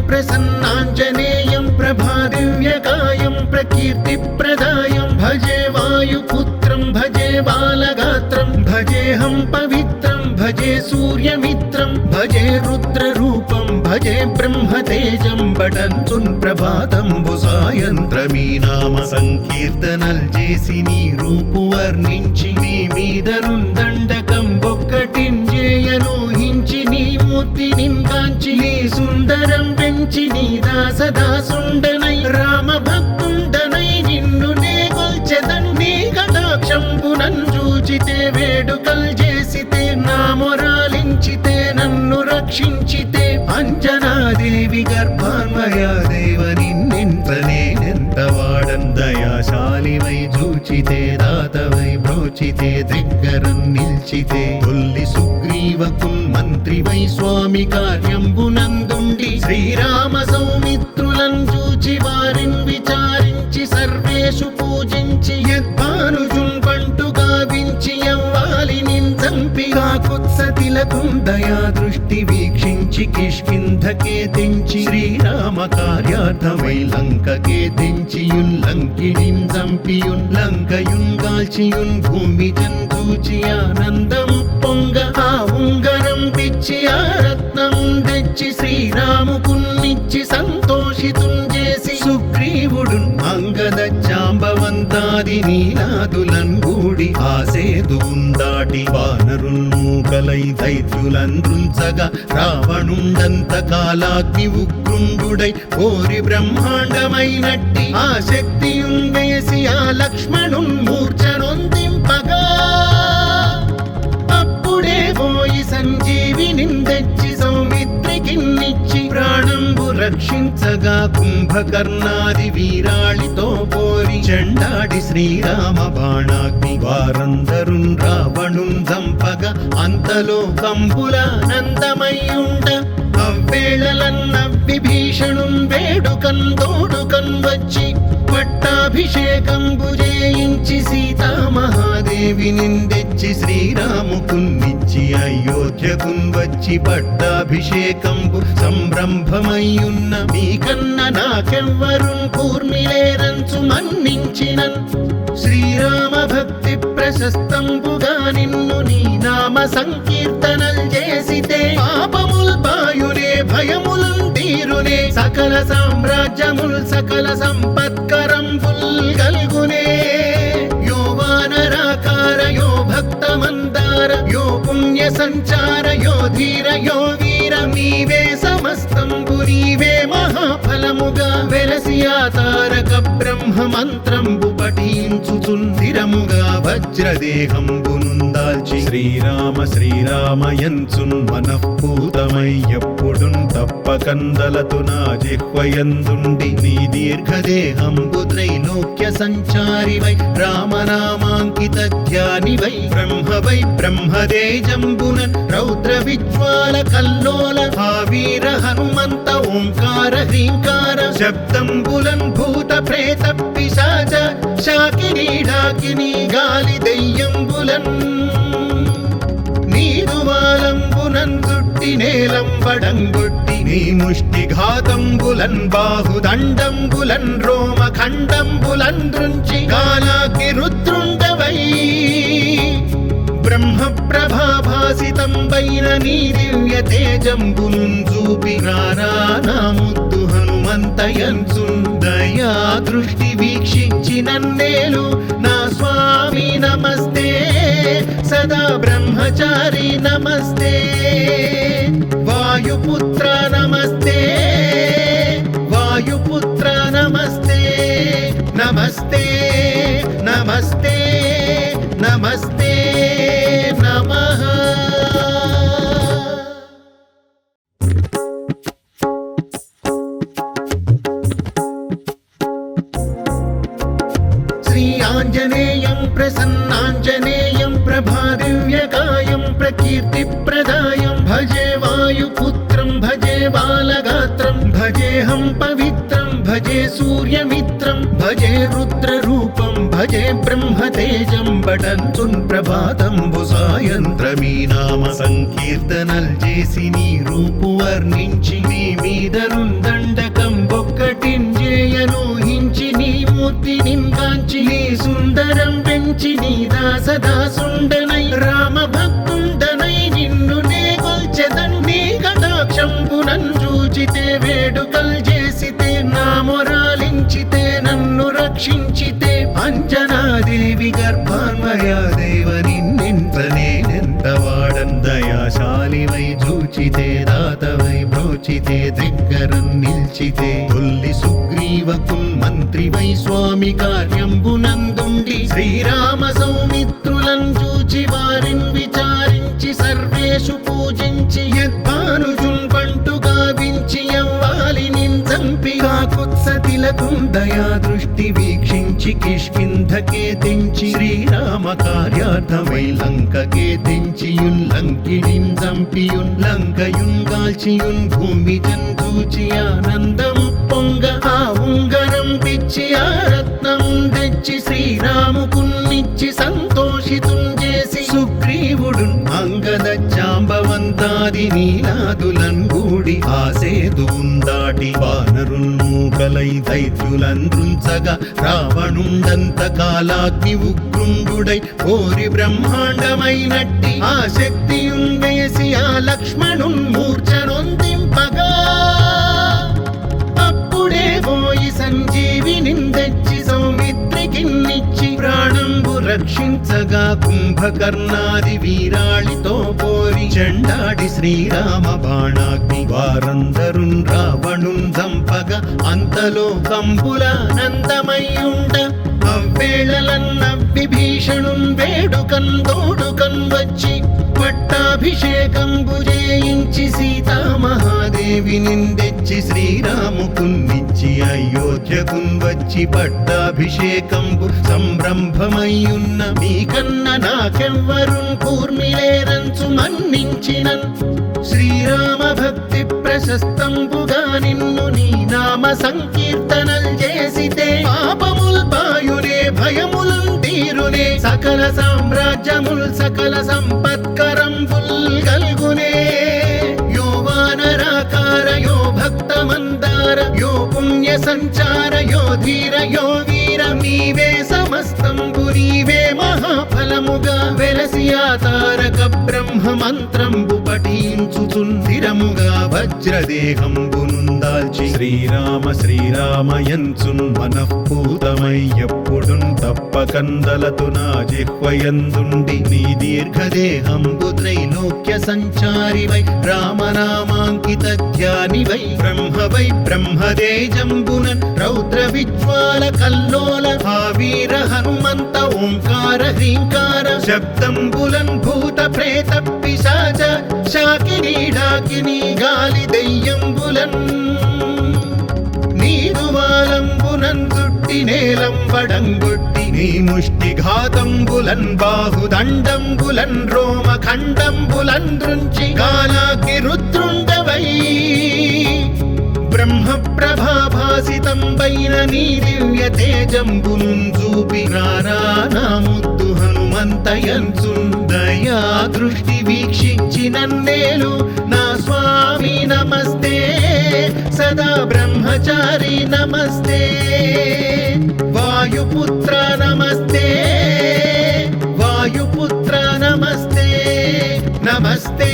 प्रसन्नाञ्जनेयं प्रभादिव्यकायं प्रकीर्तिप्रदायं भजे वायुपुत्रं भजे बालगात्रं भजेऽहं पवित्रं भजे सूर्यमित्रं भजे रुद्ररूपं भजे ब्रह्मतेजं बडन्तुन् ప్రభాతంబు సాయంత్రమీ నామ సంకీర్తనల్ చేసి నీ రూపు వర్ణించి నీ మీదనుందండకం ఒక్కటింజేయనూహించి నీ మూర్తి నింకాంచి నీ సుందరం పెంచి నీ దాసదాసుండనై రామ భక్తుండనై నిన్ను నే కొల్చెదన్ నీ కటాక్షంబునన్ చూచితే వేడుకల్ చేసితే నా మొరాలించితే నన్ను రక్షించితే అంజనాదేవి గర్భాన్వయా దేవ నిన్నెంత వాడన్ దయాశాలివై చూచితే దాతవై బ్రోచితే దగ్గరం నిల్చితే తొల్లి సుగ్రీవకున్ మంత్రివై స్వామి కార్యంబునందుండి శ్రీరామ సౌమిత్రులను చూచి వారిని విచారించి సర్వేషు పూజించి యద్భానుజున్ పంటు గావించి యవ్వాలి నించంపి కాకుత్సతిలకుం దయా దృష్టి వీక్షించి కిష్కింధకే తెంచి శ్రీరామ కార్యార్థమై లంకకే తెంచియున్ చంపియున్ లంకయున్ కాల్చియున్ భూమి జంతూచి ఆనందం పొంగ ఆ ఉంగరం పిచ్చి ఆ రత్నం తెచ్చి శ్రీరాముకున్నిచ్చి సంతోషితున్ చేసి సుగ్రీవుడు అంగద జాంబవంతాది నీలాదులన్ గూడి ఆసేదువున్ దాటి వానరుల్ మూకలై దైత్యులందృంచగా రావణుండంత కాలాగ్ని ఉగ్రుండుడై కోరి బ్రహ్మాండమైనట్టి ఆ శక్తియున్ వేసి ఆ లక్ష్మణున్ మూర్ఛనొందింపగా అప్పుడే పోయి సంజీవిని తెచ్చి సౌమిత్రికిన్నిచ్చి ప్రాణంబు రక్షించగా కుంభకర్ణాది వీరాళితో పోరి చెండాడి శ్రీరామ బాణాగ్ని వారందరున్ రావణున్ చంపగా అంతలో కంపులానందమయ్యుండ అవ్వేళలన్నవ్విభీషణున్ వేడుకన్ తోడుకన్ వచ్చి పట్టాభిషేకంబు చేయించి సీతామహాదేవి నిందెచ్చి శ్రీరాముకున్నిచ్చి అయోధ్యకున్ వచ్చి పట్టాభిషేకంబు సంరంభమయ్యున్న మీకన్న నాకెవ్వరున్ కూర్మిలేరంచు మన్నించినన్ శ్రీరామ భక్తి ప్రశస్తంబుగా నిన్ను నీ నామ సంకీర్తనల్ చేసితే పాపముల్ బాయునే భయములున్ తీరునే సకల సామ్రాజ్యముల్ సకల సంపత్కరంబుల్ గల్గునే యో వానరాకార యో భక్త మందార యో పుణ్య సంచార యో ధీర యో వీర నీవే సమస్తంబు నీవే మహాఫలముగా వెలసి ఆ తారక బ్రహ్మ మంత్రంబు పఠించుచుందిరముగా వజ్రదేహంబునుందాల్చి శ్రీరామ శ్రీరామయంచున్ మనఃపూతమై ఎప్పుడున్ తప్పకందలతు నా జిహ్వయందుండి నీ దీర్ఘదేహంబు త్రైలోక్య సంచారివై రామనామాంకిత ధ్యానివై బ్రహ్మవై బ్రహ్మదేజంబునన్ రౌద్ర విజ్వాల కల్లోల భావీర హనుమంత ఓంకార హ్రీంకార శబ్దంబులన్ భూత ప్రేత పిశాచ శాకినీ ఢాకినీ గాలి దెయ్యంబులన్ నీదువాలంబునన్ చుట్టి నేలంబడంగొట్టి నీ ముష్టిఘాతంబులన్ బాహుదండంబులన్ రోమఖండంబులన్ దృంచి కాలాగ్ని రుద్రుండవై బ్రహ్మ ప్రభాభాసితంబైన నీ దివ్య తేజంబునున్ చూపి రానా ముద్దు హనుమంతయంచున్ దయా దృష్టి వీక్షించి నన్నేలు నా స్వామి నమస్తే సదా బ్రహ్మచారి నమస్తే వాయుపుత్ర నమస్తే వాయుపుత్ర నమస్తే నమస్తే నమస్తే నమస్తే నమః. శ్రీ ఆంజనేయం ప్రసన్నాంజనేయం ప్రభాదివ్యకాయం ప్రకీర్తిప్రదాయం భజే వాయుపుత్రం భజే బాలగాత్రం భజేऽहं పవిత్రం భజే సూర్యమిత్రం భజే రుద్రరూపం భజే బ్రహ్మతేజం పఠంతున్ ప్రభాతంబు సాయంత్రమీ నామ సంకీర్తనల్ చేసి నీ రూపు వర్ణించి నీ మీదనున్ దండకం ఒక్కటింజేయనూహించి నీ మూర్తి నింగాంచి నీ సుందరం పెంచి నీ దాసదాసుండనై రామ భక్తుండనై నిన్ను నే కొల్చెదన్ నీ కటాక్షంబునన్ చూచితే వేడుకల్ చేసితే నా మొరాలించితే నన్ను రక్షించితే అంజనాదేవి గర్భాన్మయా దేవ నిన్నెంత నేనెంత వాడన్ దయాశాలివై చూచితే దాతవై బ్రోచితే దగ్గరం నిల్చితే తొల్లి సుగ్రీవకున్ మంత్రివై స్వామి కార్యంబునందుండి శ్రీరామ సౌమిత్రులను చూచి వారిన్ విచారించి సర్వేషు పూజించి యద్భానుజున్ పంటు గావించి యవ్వాలి నించంపి కాకుత్సతిలకుం దయా దృష్టి వీక్షించి కిష్కింధకే తెంచి శ్రీరామ కార్యార్థమై లంకకే తెంచియున్ లంకినిన్ చంపియున్ లంకయున్ గాల్చియున్ భూమి జంతూచి ఆనందం పొంగ ఆ ఉంగరం పిచ్చి ఆ రత్నం తెచ్చి శ్రీరాముకున్నిచ్చి సంతోషితున్ చేసి సుగ్రీవుడు అంగద జాంబవంతాది నీలాదులన్ గూడి ఆసేతువున్ దాటి వానరుల్ మూకలై దైత్యులందృంచగా రావణుండంత కాలాగ్ని ఉగ్రుండుడై కోరి బ్రహ్మాండమైనట్టి ఆ శక్తియున్ వేసి ఆ లక్ష్మణున్ మూర్ఛనొందింపగా అప్పుడే పోయి సంజీవిని తెచ్చి సౌమిత్రికిన్నిచ్చి ప్రాణంబు రక్షించగా కుంభకర్ణాది వీరాళితో పోరి చెండాడి శ్రీరామ బాణాగ్ని వారందరున్ రావణున్ చంపగా అంతలో కంబులానందమయ్యుండ అవ్వేళలన్న విభీషణున్ వేడుకన్ తోడుకన్ వచ్చి పట్టాభిషేకంబు చేయించి సీతామహాదేవి నిందెచ్చి శ్రీరాముకున్నిచ్చి అయోధ్యకున్ వచ్చి పట్టాభిషేకంబు సంరంభమయ్యున్న మీకన్న నాకెవ్వరున్ కూర్మిలేరంచు మన్నించినన్ శ్రీరామ భక్తి ప్రశస్తంబుగా నిన్ను నీ నామ సంకీర్తనల్ చేసితే పాపముల్ పాయునే భయములున్ తీరునే సకల సామ్రాజ్యముల్ సకల సంపత్కరంబుల్ గల్గునే యో వానరాకార యో భక్త మందార యో పుణ్య సంచార యో ధీర యో వీర నీవే సమస్తంబు నీవే మహాఫలముగా వెలసి ఆ తారక బ్రహ్మ మంత్రంబు పఠించుచుందిరముగా వజ్రదేహంబునుందాల్చి శ్రీరామ శ్రీరామయంచున్ మనఃపూతమై ఎప్పుడున్ తప్పకందలతు నా జిహ్వయందుండి నీ దీర్ఘదేహంబు త్రైలోక్య సంచారివై రామనామాంకిత ధ్యానివై బ్రహ్మదేజంబునన్ రౌద్ర విజ్వాల కల్లోల వీర హనుమంత ఓంకార హ్రీంకార శబ్దంబులన్ భూత ప్రేత పిశాచ శాకినీ డాకినీ గాలి దెయ్యంబులన్ నీరువాలంబునన్ చుట్టి నేలంబడంగొట్టి నీ ముష్టి ఘాతంబులన్ బాహుదండంబులన్ రోమ ఖండంబులన్ దృంచి గాలాకి రుద్రుండవై బ్రహ్మ ప్రభాభాసితంబైన నీ దివ్య తేజంబునున్ చూపి రానా ముద్దు హనుమంతయంచున్ దయా దృష్టి వీక్షించి నన్నేలు నా స్వామి నమస్తే సదా బ్రహ్మచారి నమస్తే వాయుపుత్ర నమస్తే వాయుపుత్ర నమస్తే నమస్తే